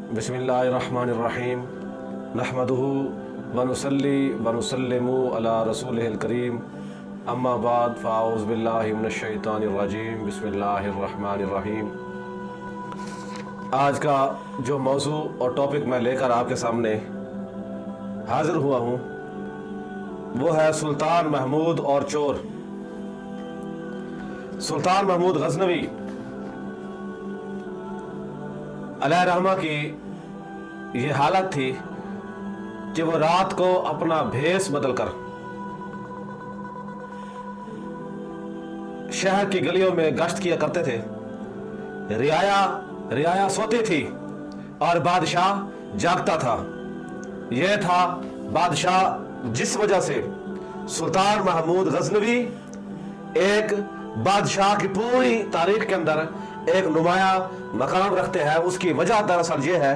बिस्मिल्लाहिर्रहमानिर्रहीम नहमदुहु व नुसल्ली व नुसल्लिमु अला रसूलिहिल करीम अम्मा बाद फ़ाऊज़ु बिल्लाहि मिनश शैतानिर्रजीम बिस्मिल्लाहिर्रहमानिर्रहीम। आज का जो मौजू और टॉपिक मैं लेकर आपके सामने हाज़िर हुआ हूँ वो है सुल्तान महमूद और चोर। सुल्तान महमूद गज़नवी अलैहिर्रहमा की ये हालत थी कि वो रात को अपना भेष बदलकर शहर की गलियों में गश्त किया करते थे। रियाया सोती थी और बादशाह जागता था। यह था बादशाह जिस वजह से सुल्तान महमूद गज़नवी एक बादशाह की पूरी तारीख के अंदर एक नुमाया मकाम रखते हैं। उसकी वजह दरअसल ये है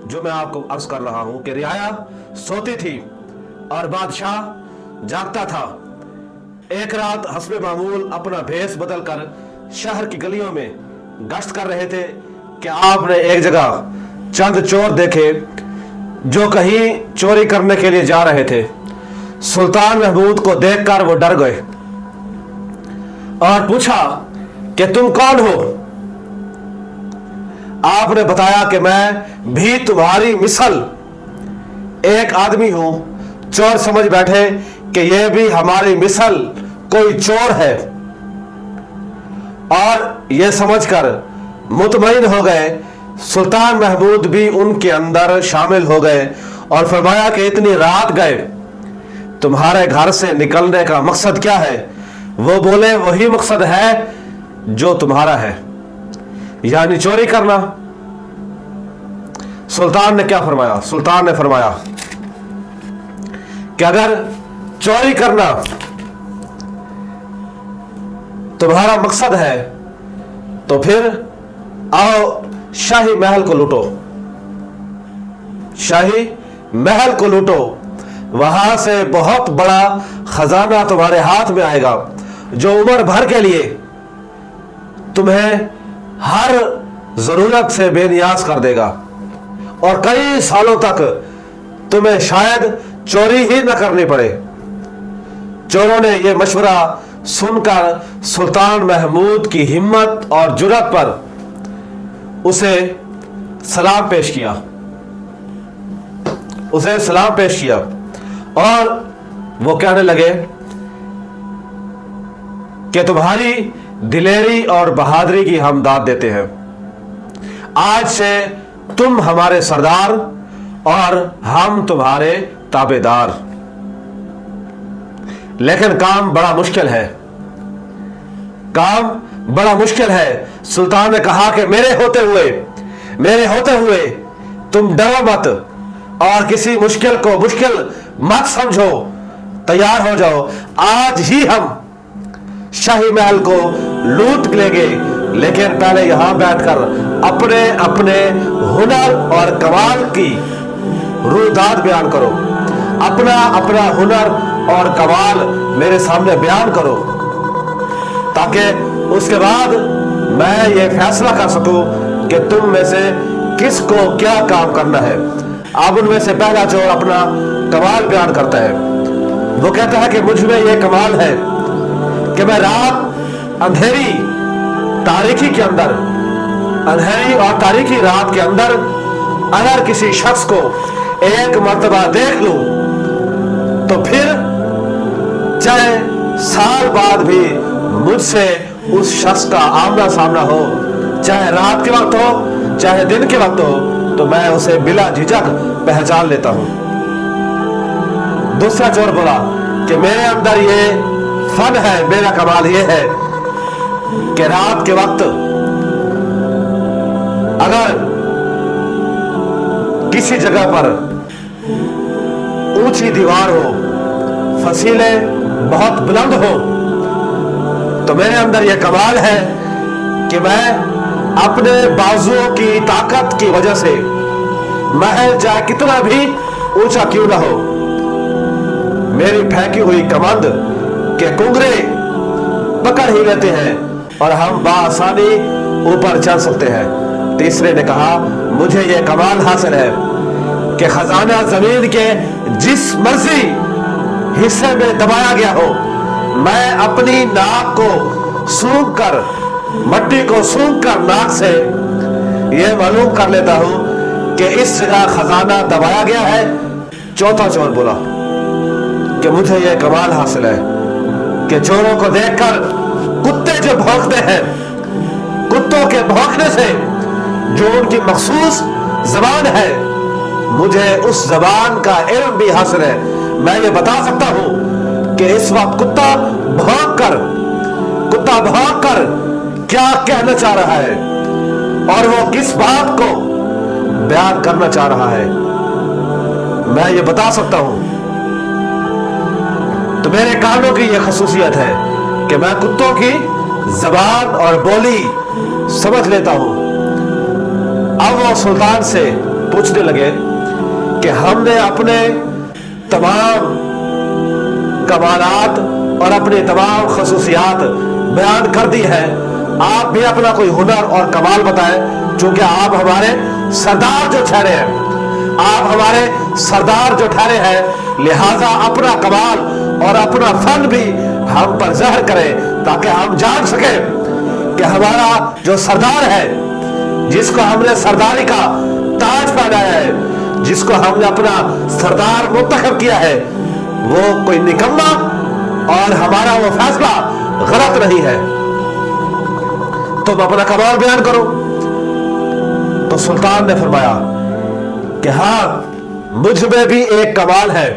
जो मैं आपको अर्ज कर रहा हूं कि रियाया सोती थी और बादशाह जागता था। एक रात हस्बे मामूल अपना भेष बदलकर शहर की गलियों में गश्त कर रहे थे कि आपने एक जगह चंद चोर देखे जो कहीं चोरी करने के लिए जा रहे थे। सुल्तान महमूद को देखकर वो डर गए और पूछा कि तुम कौन हो? आपने बताया कि मैं भी तुम्हारी मिसल एक आदमी हूं। चोर समझ बैठे कि यह भी हमारी मिसल कोई चोर है और यह समझकर मुतमईन हो गए। सुल्तान महमूद भी उनके अंदर शामिल हो गए और फरमाया कि इतनी रात गए, तुम्हारे घर से निकलने का मकसद क्या है? वो बोले वही मकसद है जो तुम्हारा है, यानी चोरी करना। सुल्तान ने क्या फरमाया? सुल्तान ने फरमाया कि अगर चोरी करना तुम्हारा मकसद है तो फिर आओ शाही महल को लूटो। शाही महल को लूटो, वहां से बहुत बड़ा खजाना तुम्हारे हाथ में आएगा जो उम्र भर के लिए तुम्हें हर जरूरत से बेनियाज कर देगा और कई सालों तक तुम्हें शायद चोरी ही न करनी पड़े। चोरों ने यह मशवरा सुनकर सुल्तान महमूद की हिम्मत और जुर्रत पर उसे सलाम पेश किया और वो कहने लगे कि तुम्हारी दिलेरी और बहादुरी की हम दाद देते हैं। आज से तुम हमारे सरदार और हम तुम्हारे ताबेदार। लेकिन काम बड़ा मुश्किल है। सुल्तान ने कहा कि मेरे होते हुए तुम डरो मत और किसी मुश्किल को मुश्किल मत समझो, तैयार हो जाओ। आज ही हम शाही महल को लूट लेंगे, लेकिन पहले यहां बैठकर अपने अपने हुनर और कमाल की रुदाद बयान करो। अपना हुनर और कमाल मेरे सामने बयान करो ताकि उसके बाद मैं ये फैसला कर सकूं कि तुम में से किसको क्या काम करना है। अब उनमें से पहला चोर अपना कमाल बयान करता है। वो कहता है कि मुझ में ये कमाल है कि मैं अंधेरी और तारीखी रात के अंदर अगर किसी शख्स को एक मर्तबा देख लूं तो फिर चाहे साल बाद भी मुझसे उस शख्स का आमना सामना हो, चाहे रात के वक्त हो चाहे दिन के वक्त हो, तो मैं उसे बिला झिझक पहचान लेता हूं। दूसरा चोर बोला कि मेरे अंदर ये फन है, मेरा कमाल ये है कि रात के वक्त अगर किसी जगह पर ऊंची दीवार हो, फसीले बहुत बुलंद हो, तो मेरे अंदर यह कमाल है कि मैं अपने बाजुओं की ताकत की वजह से महल चाहे कितना भी ऊंचा क्यों ना हो, मेरी फेंकी हुई कमंद के कुंगरे पकड़ ही लेते हैं और हम बासानी ऊपर चढ़ सकते हैं। تیسرے نے کہا مجھے یہ کمال حاصل ہے کہ خزانہ زمین کے جس مرضی حصے میں دبایا گیا ہو میں اپنی ناک کو سونگھ کر مٹی کو سونگھ کر ناک سے یہ معلوم کر لیتا ہوں کہ اس جگہ خزانہ دبایا گیا ہے۔ چوتھا چور بولا کہ مجھے یہ کمال حاصل ہے کہ چوروں کو دیکھ کر کتے جو بھونکتے ہیں کتوں کے بھونکنے سے جو ان کی مخصوص زبان ہے مجھے اس زبان کا علم بھی حاصل ہے۔ میں یہ بتا سکتا ہوں کہ اس وقت کتا بھونک کر کیا کہنا چاہ رہا ہے اور وہ کس بات کو بیان کرنا چاہ رہا ہے، میں یہ بتا سکتا ہوں۔ تو میرے کانوں کی یہ خصوصیت ہے کہ میں کتوں کی زبان اور بولی سمجھ لیتا ہوں۔ اب وہ سلطان سے پوچھنے لگے کہ ہم نے اپنے تمام کمالات اور اپنی تمام خصوصیات بیان کر دی ہے، آپ بھی اپنا کوئی ہنر اور کمال بتائیں، چونکہ آپ ہمارے سردار جو ٹھہرے ہیں لہذا اپنا کمال اور اپنا فن بھی ہم پر ظاہر کریں تاکہ ہم جان سکیں کہ ہمارا جو سردار ہے جس کو ہم نے سرداری کا تاج پہنایا ہے، جس کو ہم نے اپنا سردار منتخب کیا ہے، وہ کوئی نکما اور ہمارا وہ فیصلہ غلط نہیں ہے۔ تم اپنا کمال بیان کرو۔ تو سلطان نے فرمایا کہ ہاں مجھ میں بھی ایک کمال ہے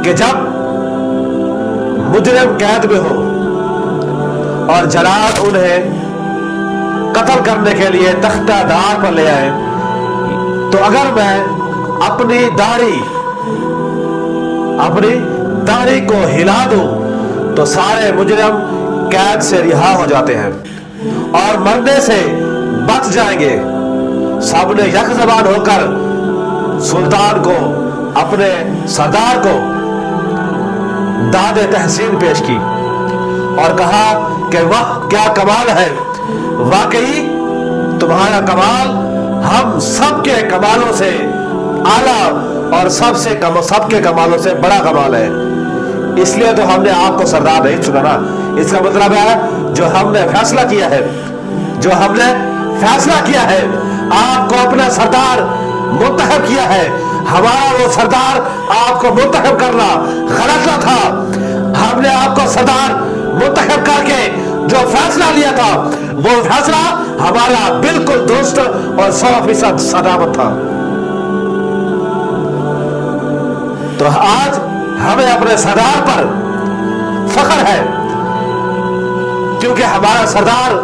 کہ جب مجرم قید میں ہو اور جلاد انہیں قتل کرنے کے لیے تختہ دار پر لے آئے تو اگر میں اپنی داڑھی کو ہلا دوں تو سارے مجرم قید سے رہا ہو جاتے ہیں اور مرنے سے بچ جائیں گے۔ سب نے یک زبان ہو کر سلطان کو اپنے سردار کو داد تحسین پیش کی اور کہا کہ واہ کیا کمال ہے، واقعی تمہارا کمال ہم سب کے کمالوں سے اعلیٰ اور سب کے کمالوں سے بڑا کمال ہے، اس لیے تو ہم نے آپ کو سردار نہیں چنا نا۔ اس کا مطلب ہے جو ہم نے فیصلہ کیا ہے آپ کو اپنا سردار منتخب کیا ہے، ہمارا وہ سردار آپ کو منتخب کرنا غلط نہ تھا۔ ہم نے آپ کو سردار منتخب کر کے جو فیصلہ لیا تھا وہ فیصلہ ہمارا بالکل درست اور 100% سلامت تھا۔ تو آج ہمیں اپنے سردار پر فخر ہے کیونکہ ہمارا سردار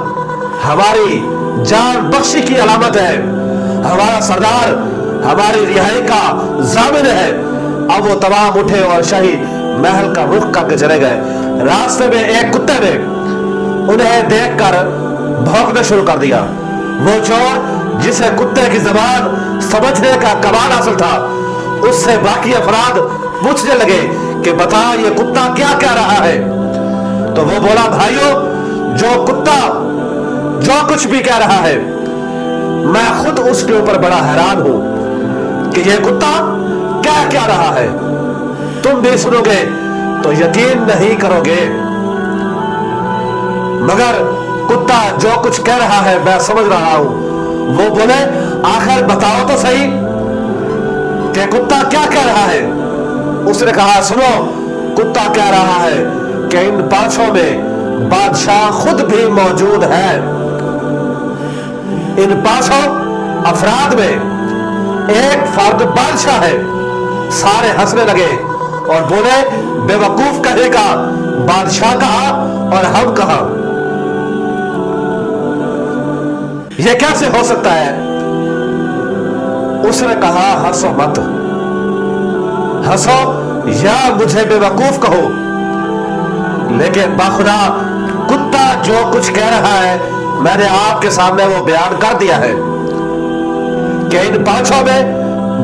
ہماری جان بخشی کی علامت ہے، ہمارا سردار ہماری رہائی کا ضامن ہے۔ اب وہ تمام اٹھے اور شاہی محل کا رخ کر کے چلے گئے۔ راستے میں ایک کتے نے انہیں دیکھ کر بھونکنا شروع کر دیا۔ وہ چور جسے کتے کی زبان سمجھنے کا کمال حاصل تھا اس سے باقی افراد پوچھنے لگے کہ بتا یہ کتا کیا کہہ رہا ہے؟ تو وہ بولا بھائیو جو کتا جو کچھ بھی کہہ رہا ہے میں خود اس کے اوپر بڑا حیران ہوں کہ یہ کتا کیا کہہ رہا ہے، تم بھی سنو گے تو یقین نہیں کرو گے، مگر کتا جو کچھ کہہ رہا ہے میں سمجھ رہا ہوں۔ وہ بولے آخر بتاؤ تو صحیح کہ کتا کیا کہہ رہا ہے؟ اس نے کہا سنو کتا کہہ رہا ہے کہ ان پانچوں میں بادشاہ خود بھی موجود ہے، ان پانچوں افراد میں ایک فرد بادشاہ ہے۔ سارے ہنسنے لگے اور بولے بے وقوف کہے گا بادشاہ کہا اور ہم کہا، یہ کیسے ہو سکتا ہے؟ اس نے کہا ہنسو مت، ہنسو یا مجھے بے وقوف کہو، لیکن باخدا کتا جو کچھ کہہ رہا ہے میں نے آپ کے سامنے وہ بیان کر دیا ہے کہ ان پانچوں میں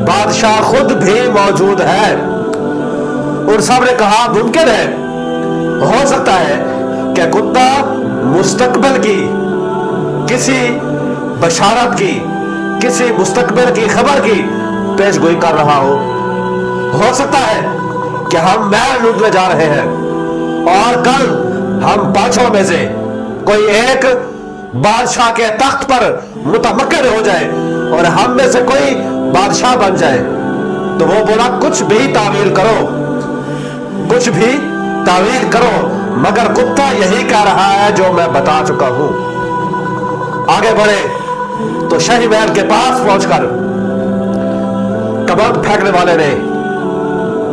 بادشاہ خود بھی موجود ہے۔ اور سب نے کہا ممکن ہے، ہو سکتا ہے کہ کتا مستقبل کی کسی बशारत की, किसी मुस्तकबिल की खबर की पेशगोई कर रहा हो सकता है कि हम महल लूटने जा रहे हैं और कल हम पांचों में से कोई एक बादशाह के तख्त पर मुतमक्किन हो जाए और हम में से कोई बादशाह बन जाए। तो वो बोला, कुछ भी तावील करो, कुछ भी तावील करो, मगर कुत्ता यही कह रहा है जो मैं बता चुका हूं। आगे बढ़े तो शाही महल के पास पहुंचकर कमंद फेंकने वाले ने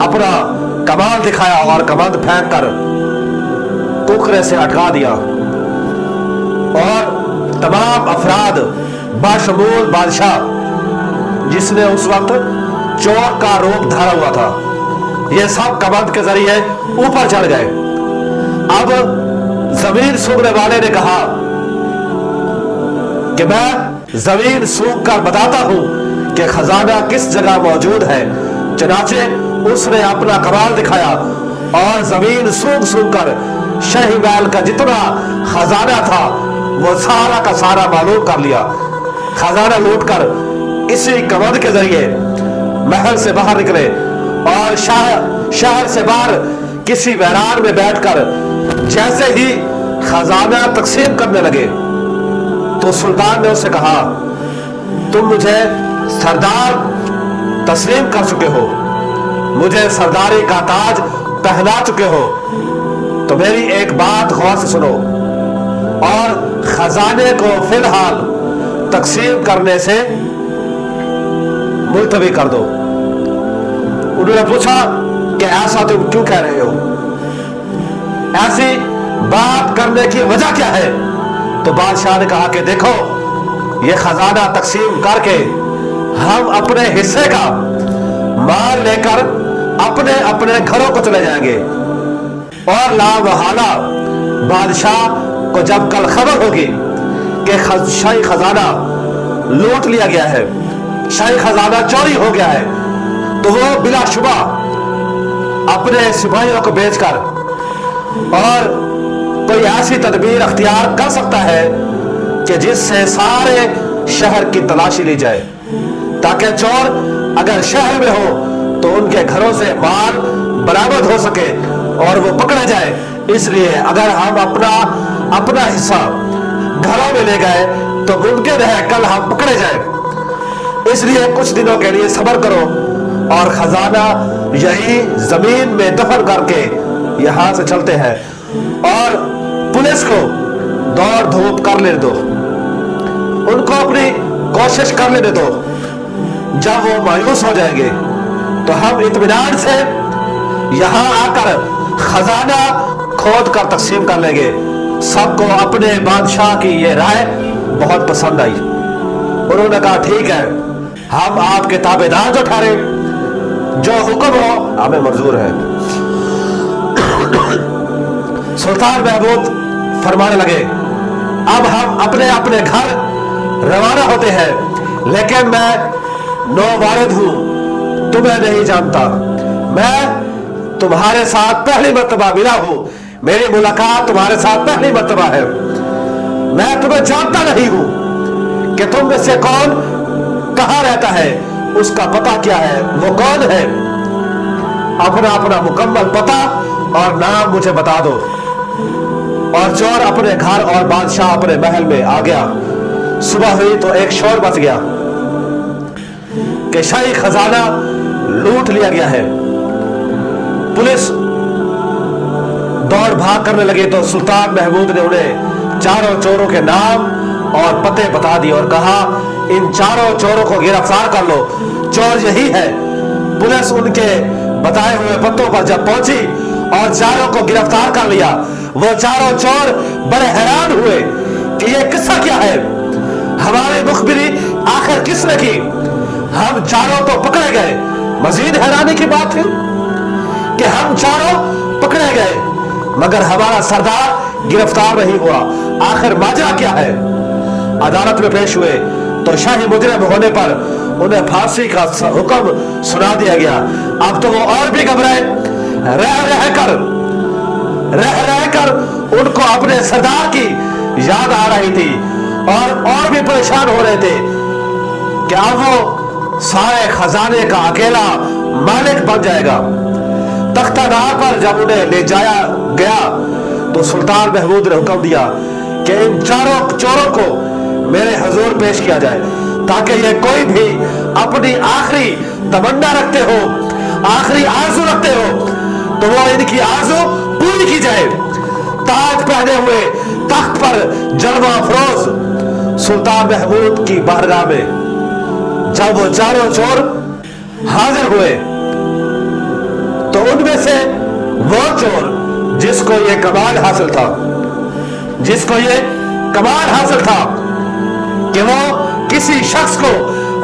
अपना कमाल दिखाया और कमंद फेंक कर टुकड़े से अटका दिया और तमाम अफराद बाशमूल बादशाह, जिसने उस वक्त चोर का रूप धारा हुआ था, ये सब कमंद के जरिए ऊपर चढ़ गए। अब जमीन सूंघने वाले ने कहा कि मैं जमीन सूंघ कर बताता हूं कि खजाना किस जगह मौजूद है। चनाचे उसने अपना कमाल दिखाया और जमीन सूंघ सूंघ कर शाही महल का जितना खजाना था वो सारा का सारा मालूम कर लिया। खजाना लूट कर इसी कमंद के जरिए महल से बाहर निकले और शहर से बाहर किसी वैरान में बैठकर जैसे ही खजाना तकसीम करने लगे तो सुल्तान ने उससे कहा, तुम मुझे सरदार तस्लीम कर चुके हो, मुझे सरदारी का ताज पहना चुके हो, तो मेरी एक बात गौर से सुनो और खजाने को फिलहाल तकसीम करने से मुलतवी कर दो। उन्होंने पूछा कि ऐसा तुम क्यों कह रहे हो, ऐसी बात करने की वजह क्या है? तो बादशाह ने कहा कि देखो, ये खजाना तकसीम करके हम अपने हिस्से का माल लेकर अपने अपने घरों को चले जाएंगे और लामहला बादशाह को जब कल खबर होगी कि शाही खजाना लूट लिया गया है, शाही खजाना चोरी हो गया है, तो वो बिलाशुबा अपने सिपाहियों को बेचकर और कोई ऐसी तदबीर अख्तियार कर सकता है कि जिससे सारे शहर की तलाशी ली जाए, ताकि चोर अगर शहर में हो तो उनके घरों से माल बरामद हो सके और वो पकड़ा जाए। इसलिए अगर हम अपना हिस्सा घरों में ले गए तो मुमकिन है कल हम पकड़े जाए। इसलिए कुछ दिनों के लिए सब्र करो और खजाना यही जमीन में दफन करके यहां से चलते हैं और पुलिस को दौड़ धूप कर लेने दो, उनको अपनी कोशिश कर लेने दो। जब वो मायूस हो जाएंगे तो हम इत्मीनान से यहां आकर खजाना खोद कर तकसीम कर लेंगे। सबको अपने बादशाह की ये राय बहुत पसंद आई। उन्होंने कहा, ठीक है, हम आपके ताबेदार जो ठहरे, जो हुक्म हो हमें मंजूर है। सुल्तान महमूद फरमाने लगे, अब हम अपने अपने घर रवाना होते हैं, लेकिन मैं नौवारिद हूं, तुम्हें नहीं जानता, मैं तुम्हारे साथ पहली मर्तबा मिला हूं, मेरी मुलाकात तुम्हारे साथ पहली मर्तबा है। मैं तुम्हें जानता नहीं हूं कि तुम में से कौन कहां रहता है, उसका पता क्या है, वो कौन है, अपना अपना मुकम्मल पता और नाम मुझे बता दो। और चोर अपने घर और बादशाह अपने महल में आ गया। सुबह हुई तो एक शोर मच गया कि शाही खजाना लूट लिया गया है। पुलिस दौड़ भाग करने लगे तो सुल्तान महमूद ने उन्हें चारों चोरों के नाम और पते बता दिए और कहा, इन चारों चोरों को गिरफ्तार कर लो, चोर यही है। पुलिस उनके बताए हुए पत्तों पर जब पहुंची और चारों को गिरफ्तार कर लिया, वो चारों चोर बड़े हैरान हुए कि ये किस्सा क्या है, हमारी मुखबिरी आखिर किसने की, हम चारों तो पकड़े गए। मजीद हैरानी की बात थी कि हम चारों पकड़े गए मगर हमारा सरदार गिरफ्तार नहीं हुआ, आखिर माजरा क्या है। अदालत में पेश हुए तो शाही मुजरिम होने पर उन्हें फांसी का हुक्म सुना दिया गया। अब तो वो और भी घबराए, रह रह कर उनको अपने सरदार की याद आ रही थी और भी परेशान हो रहे थे कि अब वो सारे खजाने का अकेला मालिक बन जाएगा। तख्तादार पर जब उन्हें ले जाया गया तो सुल्तान महमूद ने हुक्म दिया कि इन चारों चोरों को मेरे हुजूर पेश किया जाए, ताकि ये कोई भी अपनी आखिरी तमन्ना रखते हो, आखिरी आरज़ू रखते हो, तो वो इनकी आरज़ू पूरी की जाए। ताज पहने हुए तख्त पर जलवा फरोज सुल्तान महमूद की बारगाह में जब वो चारों चोर हाजिर हुए तो उनमें से वो चोर जिसको ये कमाल हासिल था, जिसको ये कमाल हासिल था कि वो किसी शख्स को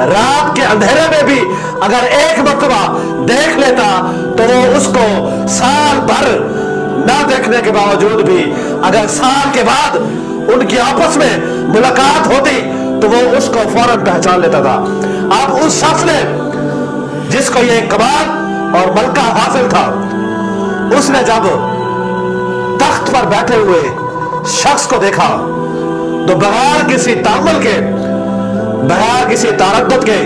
रात के अंधेरे में भी अगर एक मर्तबा देख लेता तो वो उसको साल भर ना देखने के बावजूद भी अगर साल के बाद उनकी आपस में मुलाकात होती तो वो उसको फौरन पहचान लेता था। अब उस शख्स ने जिसको ये कमाल और मलका हासिल था, उसने जब तख्त पर बैठे हुए शख्स को देखा तो बगैर किसी तामुल के, बगैर किसी तारद्दुद के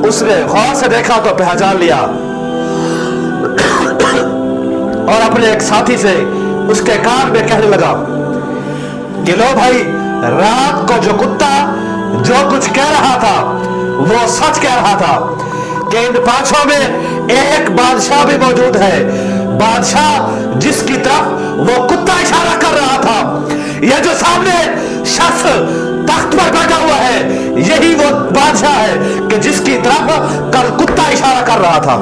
उसने गौर से देखा तो पहचान लिया और अपने एक साथी से उसके कान में कहने लगा कि लो भाई, रात को जो कुत्ता जो कुछ कह रहा था वो सच कह रहा था कि इन पांचों में एक बादशाह भी मौजूद है, बादशाह जिसकी तरफ वो कुत्ता इशारा कर रहा था। ये जो सामने शख्स तख्त पर बैठा हुआ है यही वो बादशाह है कि जिसकी तरफ कल कुत्ता इशारा कर रहा था।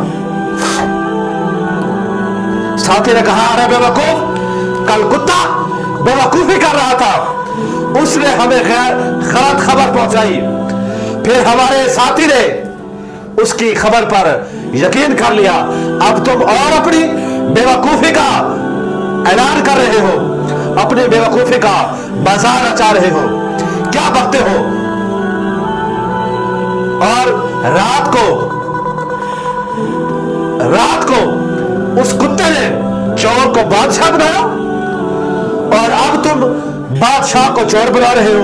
साथी ने कहा, अरे बेवकूफ, कल कुत्ता बेवकूफी कर रहा था, उसने हमें गलत खबर पहुंचाई, फिर हमारे साथी ने उसकी खबर पर यकीन कर लिया। अब तुम और अपनी बेवकूफी का ऐलान कर रहे हो, अपनी बेवकूफी का बाजार रचा रहे हो, क्या बकते हो। और रात को उस कुत्ते ने चोर को बादशाह बनाया और अब तुम बादशाह को चोर बना रहे हो।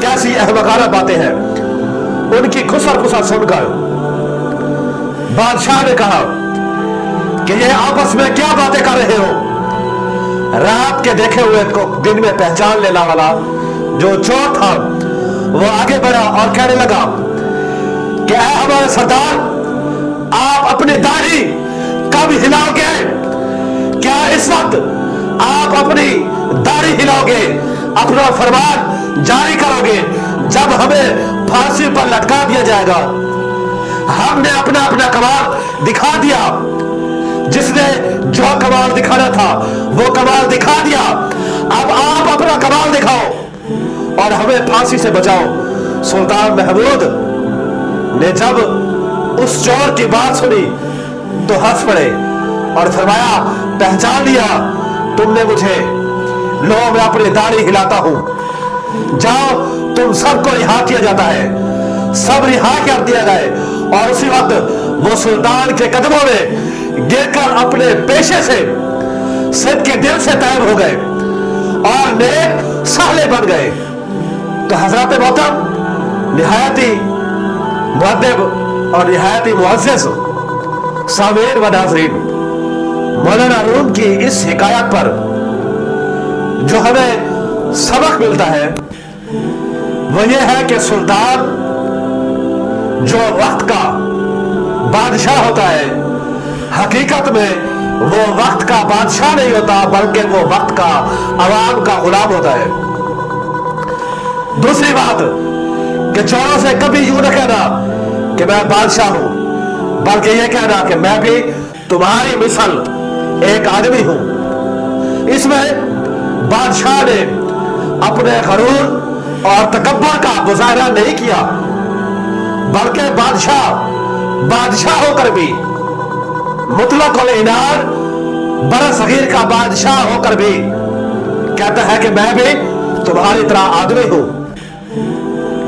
कैसी अहमकाना बातें हैं। उनकी खुसर खुसर सुनकर बादशाह ने कहा कि ये आपस में क्या बातें कर रहे हो। रात के देखे हुए को दिन में पहचान लेने वाला जो चोर था वो आगे बढ़ा और कहने लगा कि ऐ हमारे सरदार, आप अपनी दाढ़ी कब हिलाओगे? क्या इस वक्त आप अपनी दाढ़ी हिलाओगे, अपना फरमान जारी करोगे जब हमें फांसी पर लटका दिया जाएगा? हमने अपना अपना कमाल दिखा दिया, जिसने जो कमाल दिखाना था वो कमाल दिखा दिया। अब आप अपना कमाल दिखाओ और हमें फांसी से बचाओ। सुल्तान महमूद ने जब उस चोर की बात सुनी तो हंस पड़े और फरमाया, पहचान लिया तुमने मुझे, लो मैं अपनी दाढ़ी हिलाता हूं, जाओ तुम सबको रिहा किया जाता है। सब रिहा कर दिया गए और उसी वक्त वो सुल्तान के कदमों में गिरकर अपने पेशे से, सिद्ध के दिल से तैब हो गए और नेक साले बन गए। तो हजरत मोहतरम निहायती मुअद्दिब और निहायती मुअज़्ज़िज़ सामीन व नाज़रीन, मौलाना रूम की इस हिकायत पर जो हमें सबक मिलता है वो ये है कि सुल्तान जो वक्त का बादशाह होता है, हकीकत में वो वक्त का बादशाह नहीं होता बल्कि वो वक्त का अवाम का गुलाम होता है। दूसरी बात कि चोरों से कभी यूं न कहना कि मैं बादशाह हूं, बल्कि ये कहना कि मैं भी तुम्हारी मिसल एक आदमी हूं। इसमें बादशाह ने अपने गरूर और तकब्बुर का मुजाहरा नहीं किया, बल्कि बादशाह होकर भी, मुतलक उल इनार बरसगीर का बादशाह होकर भी कहता है कि मैं भी तुम्हारी तरह आदमी हूं।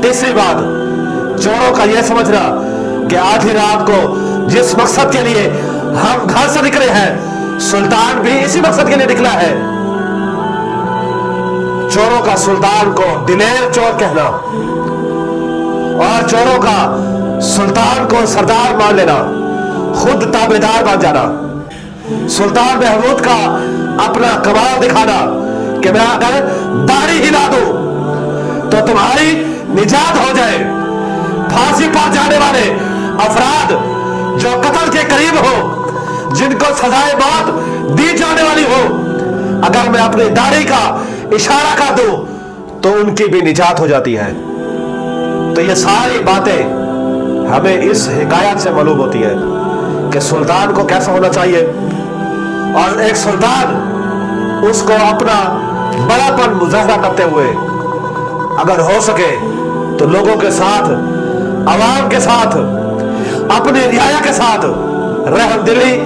तीसरी बात, चोरों का यह समझना कि आधी रात को जिस मकसद के लिए हम घर से निकले हैं, सुल्तान भी इसी मकसद के लिए निकला है। चोरों का सुल्तान को दिलेर चोर कहना और चोरों का सुल्तान को सरदार मान लेना, खुद ताबेदार बन जाना, सुल्तान महमूद का अपना कमाल दिखाना कि मैं अगर दाढ़ी हिला दूं तो तुम्हारी निजात हो जाए। फांसी पर जाने वाले अफराद जो कत्ल के करीब हो, जिनको सजाए मौत दी जाने वाली हो, अगर मैं अपनी दाढ़ी का इशारा कर दूं तो उनकी भी निजात हो जाती है। तो ये सारी बातें हमें इस हिकायत से मालूम होती है कि सुल्तान को कैसा होना चाहिए, और एक सुल्तान उसको अपना बड़ापन मुजाहरा करते हुए अगर हो सके तो लोगों के साथ, अवाम के साथ, अपनी रियाया के साथ रहमदिली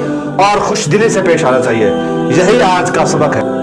और खुशदिली से पेश आना चाहिए। यही आज का सबक है।